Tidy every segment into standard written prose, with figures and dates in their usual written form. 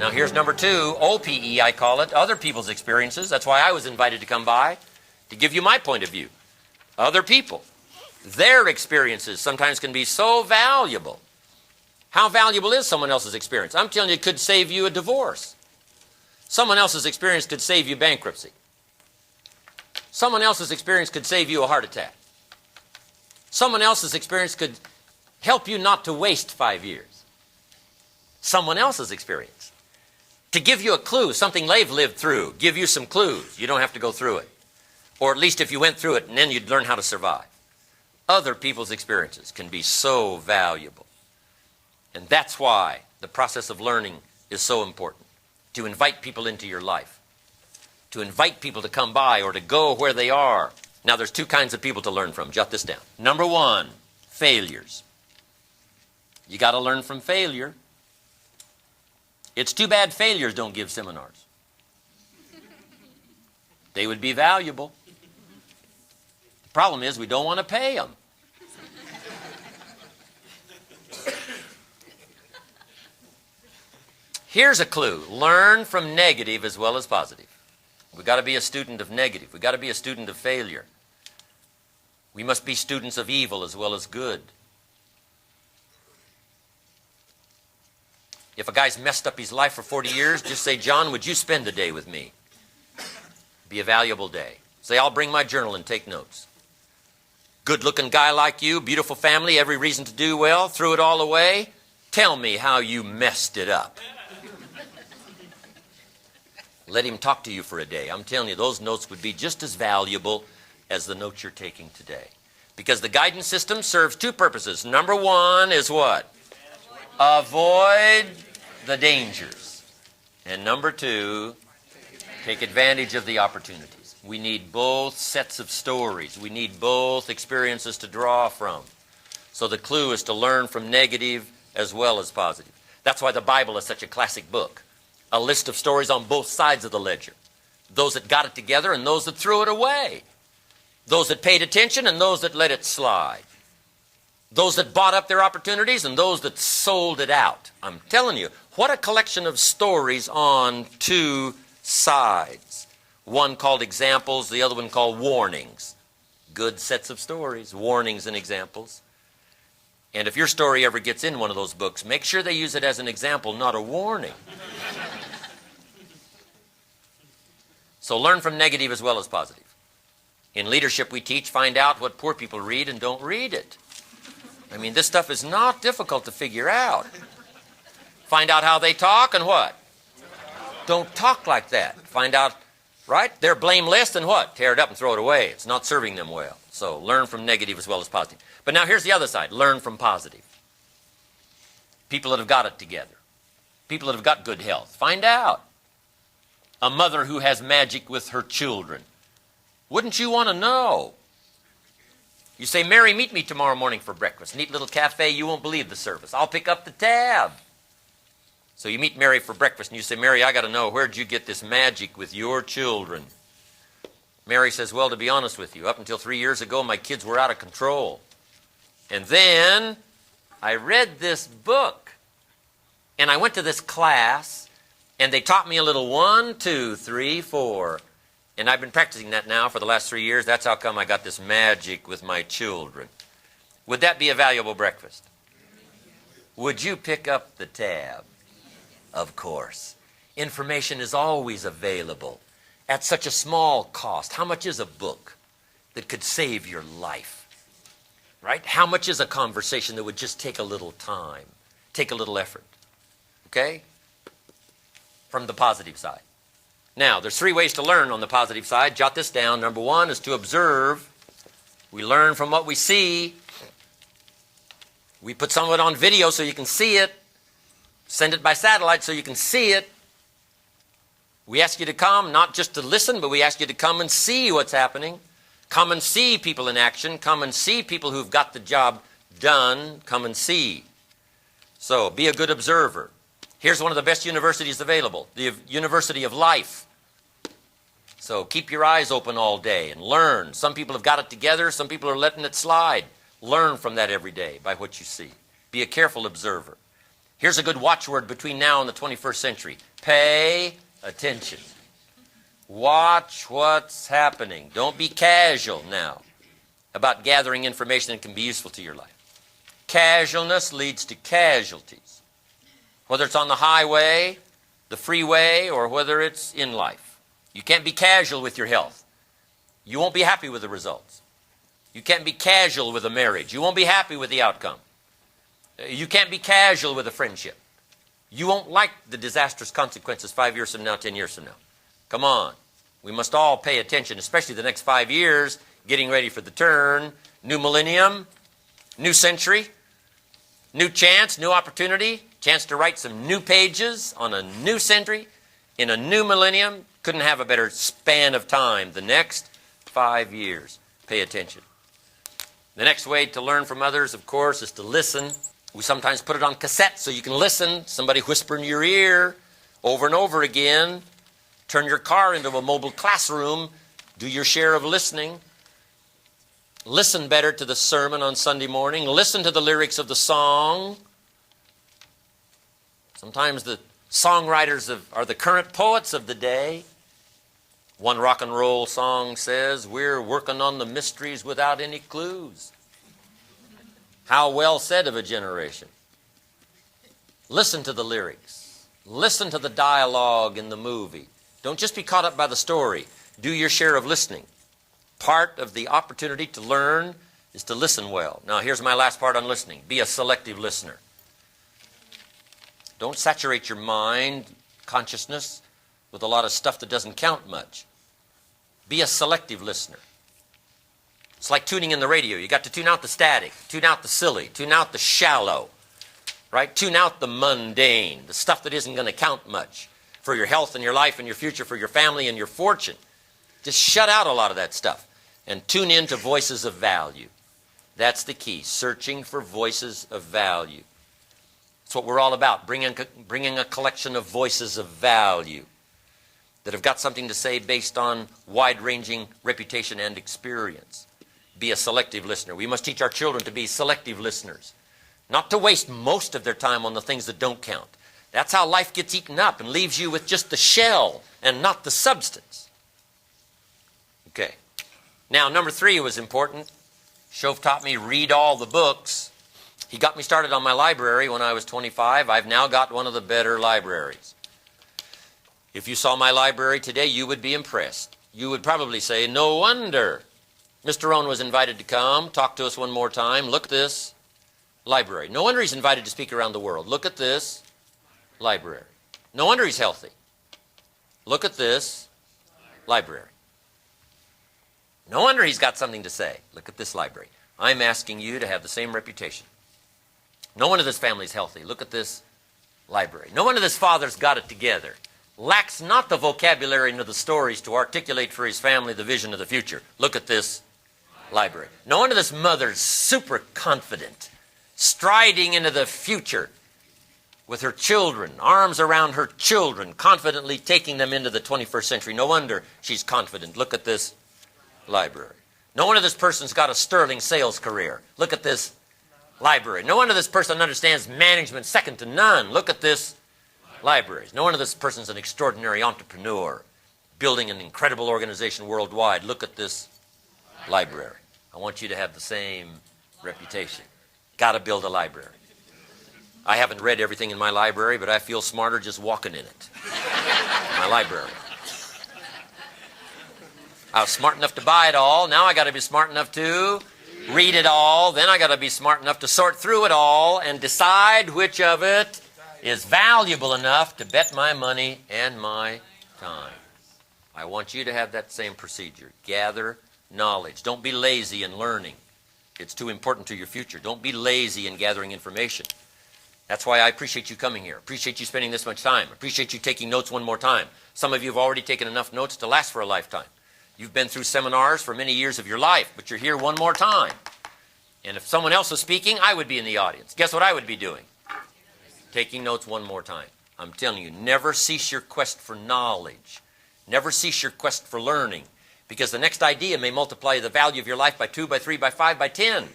Now here's number 2, OPE I call it, other people's experiences. That's why I was invited to come by, to give you my point of view. Other people, their experiences sometimes can be so valuable. How valuable is someone else's experience? I'm telling you, it could save you a divorce. Someone else's experience could save you bankruptcy. Someone else's experience could save you a heart attack. Someone else's experience could help you not to waste 5 years. Someone else's experience. To give you a clue, something they've lived through, give you some clues. You don't have to go through it. Or at least if you went through it, and then you'd learn how to survive. Other people's experiences can be so valuable. And that's why the process of learning is so important. To invite people into your life. To invite people to come by or to go where they are. Now there's 2 kinds of people to learn from. Jot this down. Number 1, failures. You got to learn from failure. It's too bad failures don't give seminars. They would be valuable. The problem is we don't want to pay them. Here's a clue. Learn from negative as well as positive. We've got to be a student of negative. We've got to be a student of failure. We must be students of evil as well as good. If a guy's messed up his life for 40 years, just say, John, would you spend a day with me? Be a valuable day. Say, I'll bring my journal and take notes. Good-looking guy like you, beautiful family, every reason to do well, threw it all away. Tell me how you messed it up. Let him talk to you for a day. I'm telling you, those notes would be just as valuable as the notes you're taking today. Because the guidance system serves 2 purposes. Number 1 is what? Avoid the dangers. And number 2, take advantage of the opportunities. We need both sets of stories. We need both experiences to draw from. So the clue is to learn from negative as well as positive. That's why the Bible is such a classic book. A list of stories on both sides of the ledger. Those that got it together and those that threw it away. Those that paid attention and those that let it slide. Those that bought up their opportunities and those that sold it out. I'm telling you, what a collection of stories on 2 sides. One called examples, the other one called warnings. Good sets of stories, warnings and examples. And if your story ever gets in one of those books, make sure they use it as an example, not a warning. So learn from negative as well as positive. In leadership we teach, find out what poor people read and don't read it. I mean, this stuff is not difficult to figure out. Find out how they talk and what? Don't talk like that. Find out, right? Their blame list and what? Tear it up and throw it away. It's not serving them well. So learn from negative as well as positive. But now here's the other side. Learn from positive. People that have got it together. People that have got good health. Find out. A mother who has magic with her children. Wouldn't you want to know? You say, Mary, meet me tomorrow morning for breakfast. Neat little cafe, you won't believe the service. I'll pick up the tab. So you meet Mary for breakfast and you say, Mary, I got to know, where'd you get this magic with your children? Mary says, well, to be honest with you, up until 3 years ago, my kids were out of control. And then I read this book and I went to this class and they taught me a little 1, 2, 3, 4. And I've been practicing that now for the last 3 years. That's how come I got this magic with my children. Would that be a valuable breakfast? Would you pick up the tab? Of course. Information is always available at such a small cost. How much is a book that could save your life? Right? How much is a conversation that would just take a little time, take a little effort? Okay? From the positive side. Now, there's 3 ways to learn on the positive side. Jot this down. Number 1 is to observe. We learn from what we see. We put some of it on video so you can see it. Send it by satellite so you can see it. We ask you to come, not just to listen, but we ask you to come and see what's happening. Come and see people in action. Come and see people who've got the job done. Come and see. So, be a good observer. Here's one of the best universities available, the University of Life. So keep your eyes open all day and learn. Some people have got it together. Some people are letting it slide. Learn from that every day by what you see. Be a careful observer. Here's a good watchword between now and the 21st century. Pay attention. Watch what's happening. Don't be casual now about gathering information that can be useful to your life. Casualness leads to casualties, whether it's on the highway, the freeway, or whether it's in life. You can't be casual with your health. You won't be happy with the results. You can't be casual with a marriage. You won't be happy with the outcome. You can't be casual with a friendship. You won't like the disastrous consequences 5 years from now, 10 years from now. Come on. We must all pay attention, especially the next 5 years, getting ready for the turn, new millennium, new century, new chance, new opportunity, chance to write some new pages on a new century, in a new millennium. Couldn't have a better span of time. The next 5 years. Pay attention. The next way to learn from others, of course, is to listen. We sometimes put it on cassette so you can listen. Somebody whisper in your ear over and over again. Turn your car into a mobile classroom. Do your share of listening. Listen better to the sermon on Sunday morning. Listen to the lyrics of the song. Sometimes the songwriters are the current poets of the day. One rock and roll song says, "We're working on the mysteries without any clues." How well said of a generation. Listen to the lyrics. Listen to the dialogue in the movie. Don't just be caught up by the story. Do your share of listening. Part of the opportunity to learn is to listen well. Now, here's my last part on listening. Be a selective listener. Don't saturate your mind, consciousness, with a lot of stuff that doesn't count much. Be a selective listener. It's like tuning in the radio. You got to tune out the static, tune out the silly, tune out the shallow, right? Tune out the mundane, the stuff that isn't going to count much for your health and your life and your future, for your family and your fortune. Just shut out a lot of that stuff and tune in to voices of value. That's the key, searching for voices of value. That's what we're all about, bringing a collection of voices of value that have got something to say based on wide-ranging reputation and experience. Be a selective listener. We must teach our children to be selective listeners, not to waste most of their time on the things that don't count. That's how life gets eaten up and leaves you with just the shell and not the substance. Okay. Now, number 3 was important. Shove taught me read all the books. He got me started on my library when I was 25. I've now got one of the better libraries. If you saw my library today, you would be impressed. You would probably say, no wonder Mr. Rohn was invited to come, talk to us one more time. Look at this library. No wonder he's invited to speak around the world. Look at this library. No wonder he's healthy. Look at this library. No wonder he's got something to say. Look at this library. I'm asking you to have the same reputation. No wonder this family's healthy. Look at this library. No wonder this father's got it together. Lacks not the vocabulary nor the stories to articulate for his family the vision of the future. Look at this library. No wonder this mother's super confident, striding into the future with her children, arms around her children, confidently taking them into the 21st century. No wonder she's confident. Look at this library. No wonder this person's got a sterling sales career. Look at this library. No wonder this person understands management second to none. Look at this libraries. No wonder this person's an extraordinary entrepreneur, building an incredible organization worldwide. Look at this library. I want you to have the same reputation. Got to build a library. I haven't read everything in my library, but I feel smarter just walking in it. My library. I was smart enough to buy it all. Now I got to be smart enough to read it all. Then I got to be smart enough to sort through it all and decide which of it is valuable enough to bet my money and my time. I want you to have that same procedure. Gather knowledge. Don't be lazy in learning. It's too important to your future. Don't be lazy in gathering information. That's why I appreciate you coming here. Appreciate you spending this much time. Appreciate you taking notes one more time. Some of you have already taken enough notes to last for a lifetime. You've been through seminars for many years of your life, but you're here one more time. And if someone else was speaking, I would be in the audience. Guess what I would be doing? Taking notes one more time. I'm telling you, never cease your quest for knowledge. Never cease your quest for learning, because the next idea may multiply the value of your life by 2, by 3, by 5, by 10.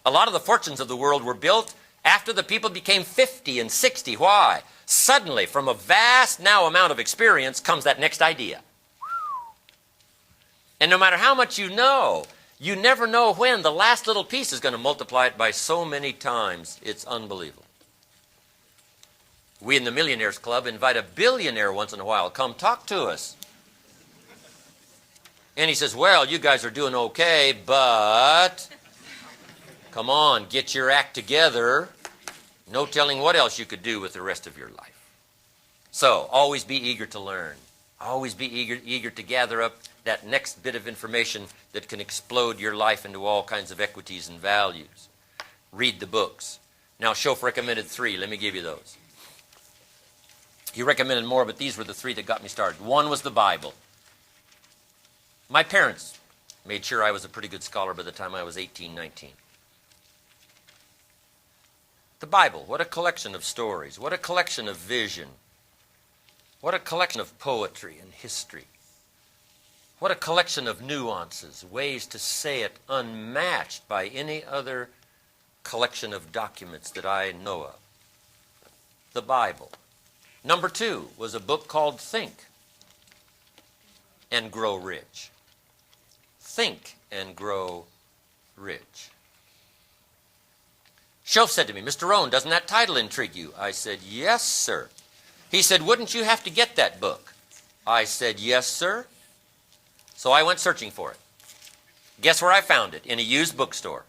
A lot of the fortunes of the world were built After the people became 50 and 60, why? Suddenly, from a vast now amount of experience comes that next idea. And no matter how much you never know when the last little piece is going to multiply it by so many times. It's unbelievable. We in the Millionaires Club invite a billionaire once in a while. Come talk to us. And he says, well, you guys are doing okay, but come on, get your act together. No telling what else you could do with the rest of your life. So, always be eager to learn. Always be eager to gather up that next bit of information that can explode your life into all kinds of equities and values. Read the books. Now, Shoaff recommended 3. Let me give you those. He recommended more, but these were the 3 that got me started. One was the Bible. My parents made sure I was a pretty good scholar by the time I was 18, 19. The Bible, what a collection of stories, what a collection of vision, what a collection of poetry and history, what a collection of nuances, ways to say it unmatched by any other collection of documents that I know of. The Bible. Number 2 was a book called Think and Grow Rich. Think and Grow Rich. Shoaff said to me, Mr. Rohn, doesn't that title intrigue you? I said, yes, sir. He said, wouldn't you have to get that book? I said, yes, sir. So I went searching for it. Guess where I found it? In a used bookstore.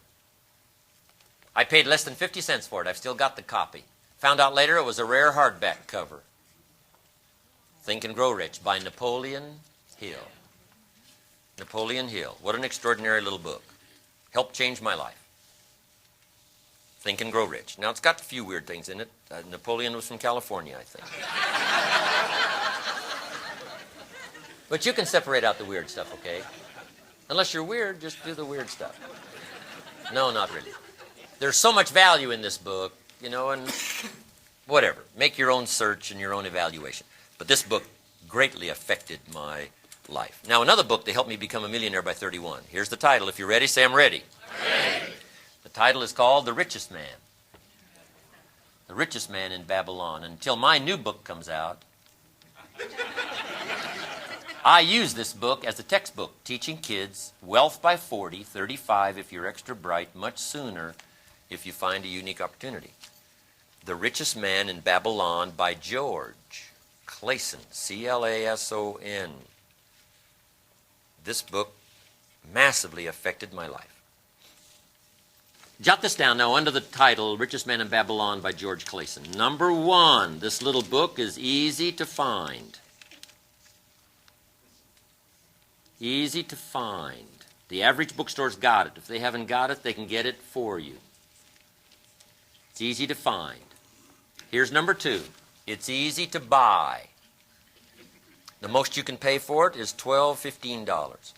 I paid less than 50 cents for it. I've still got the copy. Found out later it was a rare hardback cover. Think and Grow Rich by Napoleon Hill. Napoleon Hill. What an extraordinary little book. Helped change my life. Think and Grow Rich. Now, it's got a few weird things in it. Napoleon was from California, I think. But you can separate out the weird stuff, okay? Unless you're weird, just do the weird stuff. No, not really. There's so much value in this book, you know, and whatever. Make your own search and your own evaluation. But this book greatly affected my life. Now, another book that helped me become a millionaire by 31. Here's the title. If you're ready, say I'm ready. Ready. The title is called The Richest Man. The Richest Man in Babylon. Until my new book comes out, I use this book as a textbook, teaching kids wealth by 40, 35 if you're extra bright, much sooner if you find a unique opportunity. The Richest Man in Babylon by George Clason, C-L-A-S-O-N. This book massively affected my life. Jot this down now under the title, Richest Man in Babylon by George Clason. Number 1, this little book is easy to find. Easy to find. The average bookstore's got it. If they haven't got it, they can get it for you. It's easy to find. Here's number 2. It's easy to buy. The most you can pay for it is $12, $15.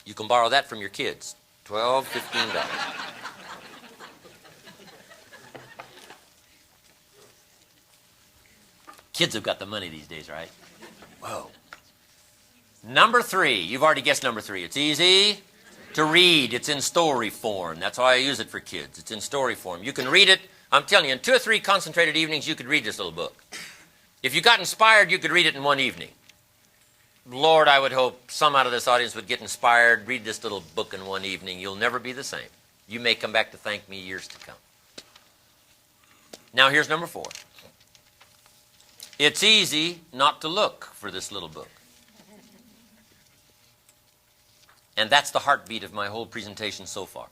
You can borrow that from your kids. $12, $15. Kids have got the money these days, right? Whoa. Number 3. You've already guessed number 3. It's easy to read. It's in story form. That's why I use it for kids. It's in story form. You can read it. I'm telling you, in 2 or 3 concentrated evenings, you could read this little book. If you got inspired, you could read it in one evening. Lord, I would hope some out of this audience would get inspired, read this little book in one evening. You'll never be the same. You may come back to thank me years to come. Now here's number 4. It's easy not to look for this little book. And that's the heartbeat of my whole presentation so far.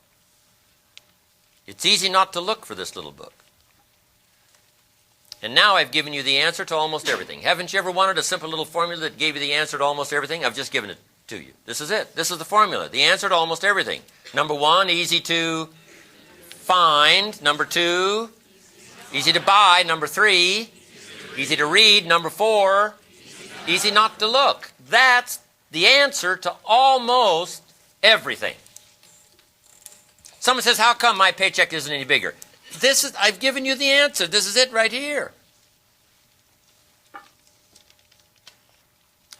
It's easy not to look for this little book. And now I've given you the answer to almost everything. Haven't you ever wanted a simple little formula that gave you the answer to almost everything? I've just given it to you. This is it. This is the formula. The answer to almost everything. Number 1, easy to find. Number 2, easy to buy. Number 3, easy to read. Number 4, easy not to look. That's the answer to almost everything. Someone says, how come my paycheck isn't any bigger? I've given you the answer. This is it right here.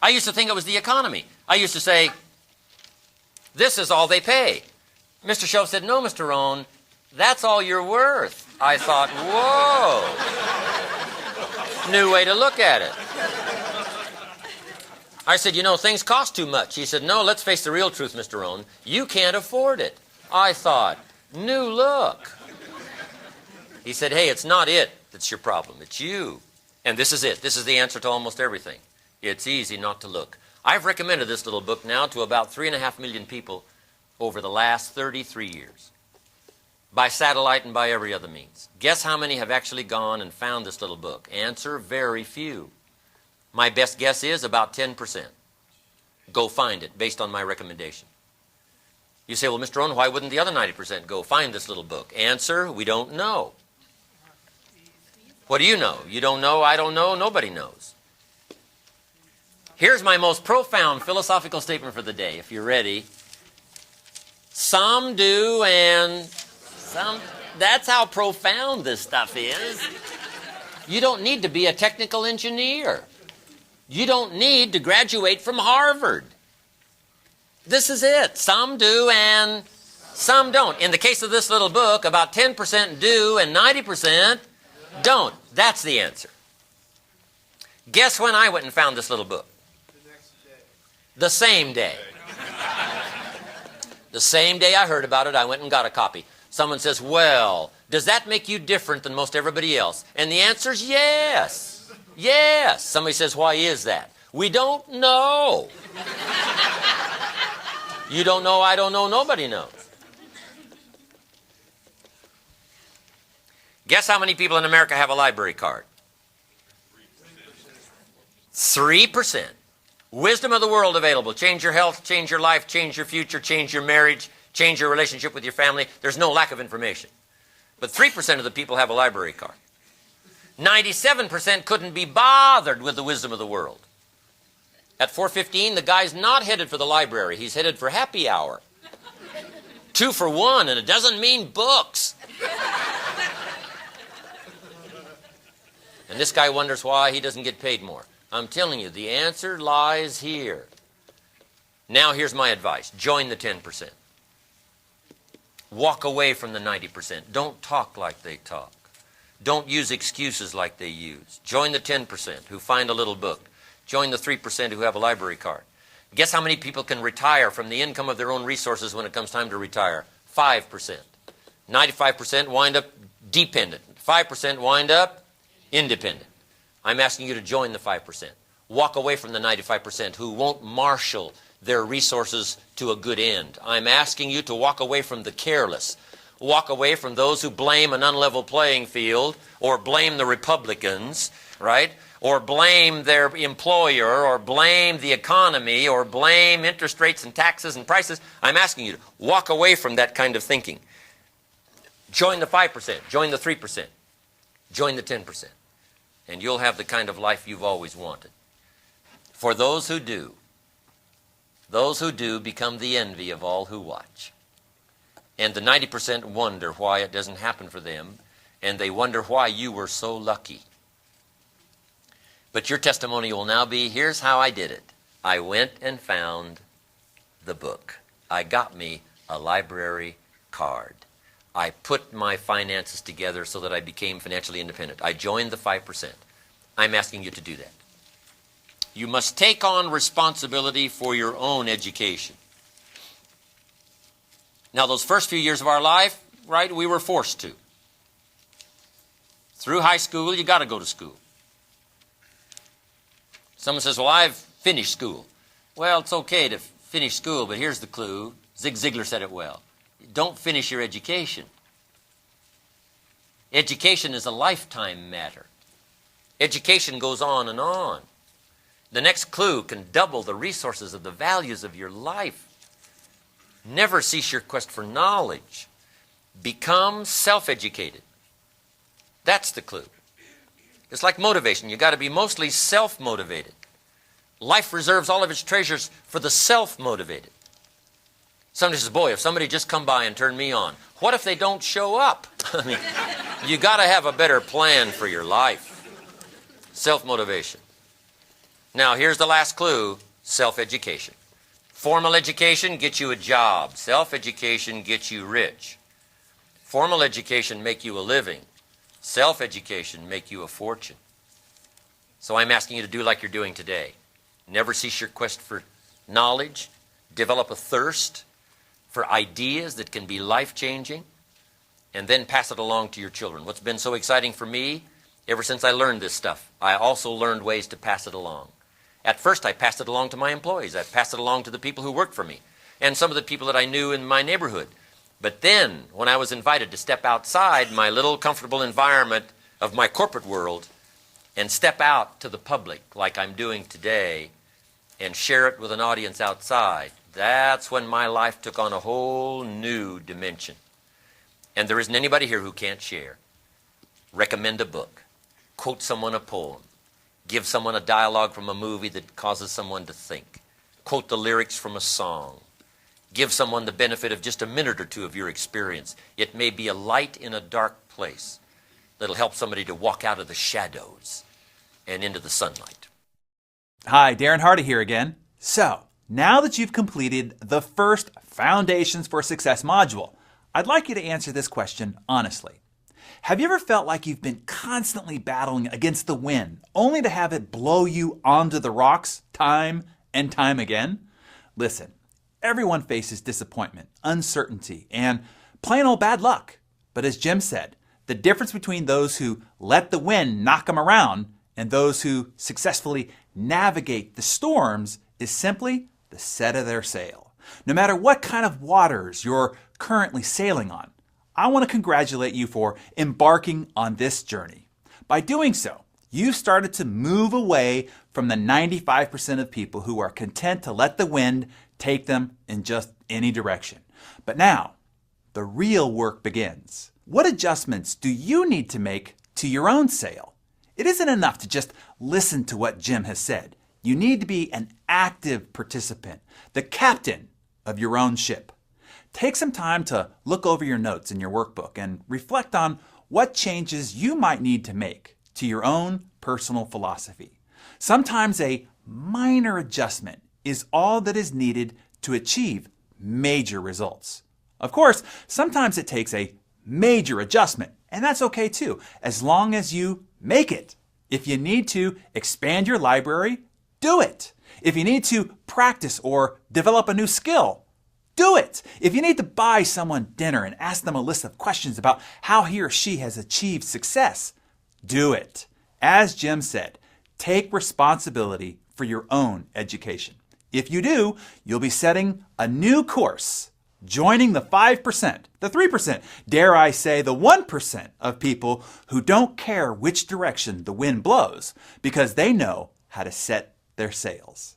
I used to think it was the economy. I used to say, this is all they pay. Mr. Shoaff said, no, Mr. Rohn, That's all you're worth. I thought, whoa. New way to look at it. I said, you know, things cost too much. He said, no, let's face the real truth, Mr. Rohn. You can't afford it. I thought, new look. He said, hey, it's not it that's your problem. It's you. And this is it. This is the answer to almost everything. It's easy not to look. I've recommended this little book now to about 3.5 million people over the last 33 years. By satellite and by every other means. Guess how many have actually gone and found this little book? Answer, very few. My best guess is about 10%. Go find it based on my recommendation. You say, well, Mr. Rohn, why wouldn't the other 90% go find this little book? Answer, we don't know. What do you know? You don't know, I don't know, nobody knows. Here's my most profound philosophical statement for the day, if you're ready. Some do and some... That's how profound this stuff is. You don't need to be a technical engineer. You don't need to graduate from Harvard. This is it. Some do and some don't. In the case of this little book, about 10% do and 90% don't. That's the answer. Guess when I went and found this little book? The next day. The same day. The same day I heard about it, I went and got a copy. Someone says, well, does that make you different than most everybody else? And the answer is yes. Yes. Somebody says, why is that? We don't know. You don't know, I don't know, nobody knows. Guess how many people in America have a library card? 3%. Wisdom of the world available. Change your health, change your life, change your future, change your marriage, change your relationship with your family. There's no lack of information. But 3% of the people have a library card. 97% couldn't be bothered with the wisdom of the world. At 4:15, the guy's not headed for the library. He's headed for happy hour. 2 for 1, and it doesn't mean books. And this guy wonders why he doesn't get paid more. I'm telling you, the answer lies here. Now here's my advice. Join the 10%. Walk away from the 90%. Don't talk like they talk. Don't use excuses like they use. Join the 10% who find a little book. Join the 3% who have a library card. Guess how many people can retire from the income of their own resources when it comes time to retire? 5%. 95% wind up dependent. 5% wind up independent. I'm asking you to join the 5%. Walk away from the 95% who won't marshal their resources to a good end. I'm asking you to walk away from the careless. Walk away from those who blame an unlevel playing field or blame the Republicans, right? Or blame their employer or blame the economy or blame interest rates and taxes and prices. I'm asking you to walk away from that kind of thinking. Join the 5%. Join the 3%. Join the 10%. And you'll have the kind of life you've always wanted. For those who do become the envy of all who watch. And the 90% wonder why it doesn't happen for them, and they wonder why you were so lucky. But your testimony will now be, here's how I did it. I went and found the book. I got me a library card. I put my finances together so that I became financially independent. I joined the 5%. I'm asking you to do that. You must take on responsibility for your own education. Now, those first few years of our life, right, we were forced to. Through high school, you got to go to school. Someone says, well, I've finished school. Well, it's okay to finish school, but here's the clue. Zig Ziglar said it well. Don't finish your education. Education is a lifetime matter. Education goes on and on. The next clue can double the resources of the values of your life. Never cease your quest for knowledge. Become self-educated. That's the clue. It's like motivation. You've got to be mostly self-motivated. Life reserves all of its treasures for the self-motivated. Somebody says, boy, if somebody just come by and turned me on, what if they don't show up? I mean, you got to have a better plan for your life. Self-motivation. Now, here's the last clue, self-education. Formal education gets you a job. Self-education gets you rich. Formal education make you a living. Self-education make you a fortune. So I'm asking you to do like you're doing today. Never cease your quest for knowledge. Develop a thirst for ideas that can be life-changing, and then pass it along to your children. What's been so exciting for me, ever since I learned this stuff, I also learned ways to pass it along. At first, I passed it along to my employees. I passed it along to the people who worked for me, and some of the people that I knew in my neighborhood. But then, when I was invited to step outside my little comfortable environment of my corporate world and step out to the public like I'm doing today and share it with an audience outside, that's when my life took on a whole new dimension. And there isn't anybody here who can't share. Recommend a book. Quote someone a poem. Give someone a dialogue from a movie that causes someone to think. Quote the lyrics from a song. Give someone the benefit of just a minute or two of your experience. It may be a light in a dark place that'll help somebody to walk out of the shadows and into the sunlight. Hi, Darren Hardy here again. So, now that you've completed the first Foundations for Success module, I'd like you to answer this question honestly. Have you ever felt like you've been constantly battling against the wind, only to have it blow you onto the rocks time and time again? Listen, everyone faces disappointment, uncertainty, and plain old bad luck. But as Jim said, the difference between those who let the wind knock them around and those who successfully navigate the storms is simply the set of their sail. No matter what kind of waters you're currently sailing on, I want to congratulate you for embarking on this journey. By doing so, you've started to move away from the 95% of people who are content to let the wind take them in just any direction. But now, the real work begins. What adjustments do you need to make to your own sail? It isn't enough to just listen to what Jim has said. You need to be an active participant, the captain of your own ship. Take some time to look over your notes in your workbook and reflect on what changes you might need to make to your own personal philosophy. Sometimes a minor adjustment is all that is needed to achieve major results. Of course, sometimes it takes a major adjustment, and that's okay too, as long as you make it. If you need to expand your library, do it. If you need to practice or develop a new skill, do it. If you need to buy someone dinner and ask them a list of questions about how he or she has achieved success, do it. As Jim said, take responsibility for your own education. If you do, you'll be setting a new course, joining the 5%, the 3%, dare I say the 1% of people who don't care which direction the wind blows because they know how to set their sails.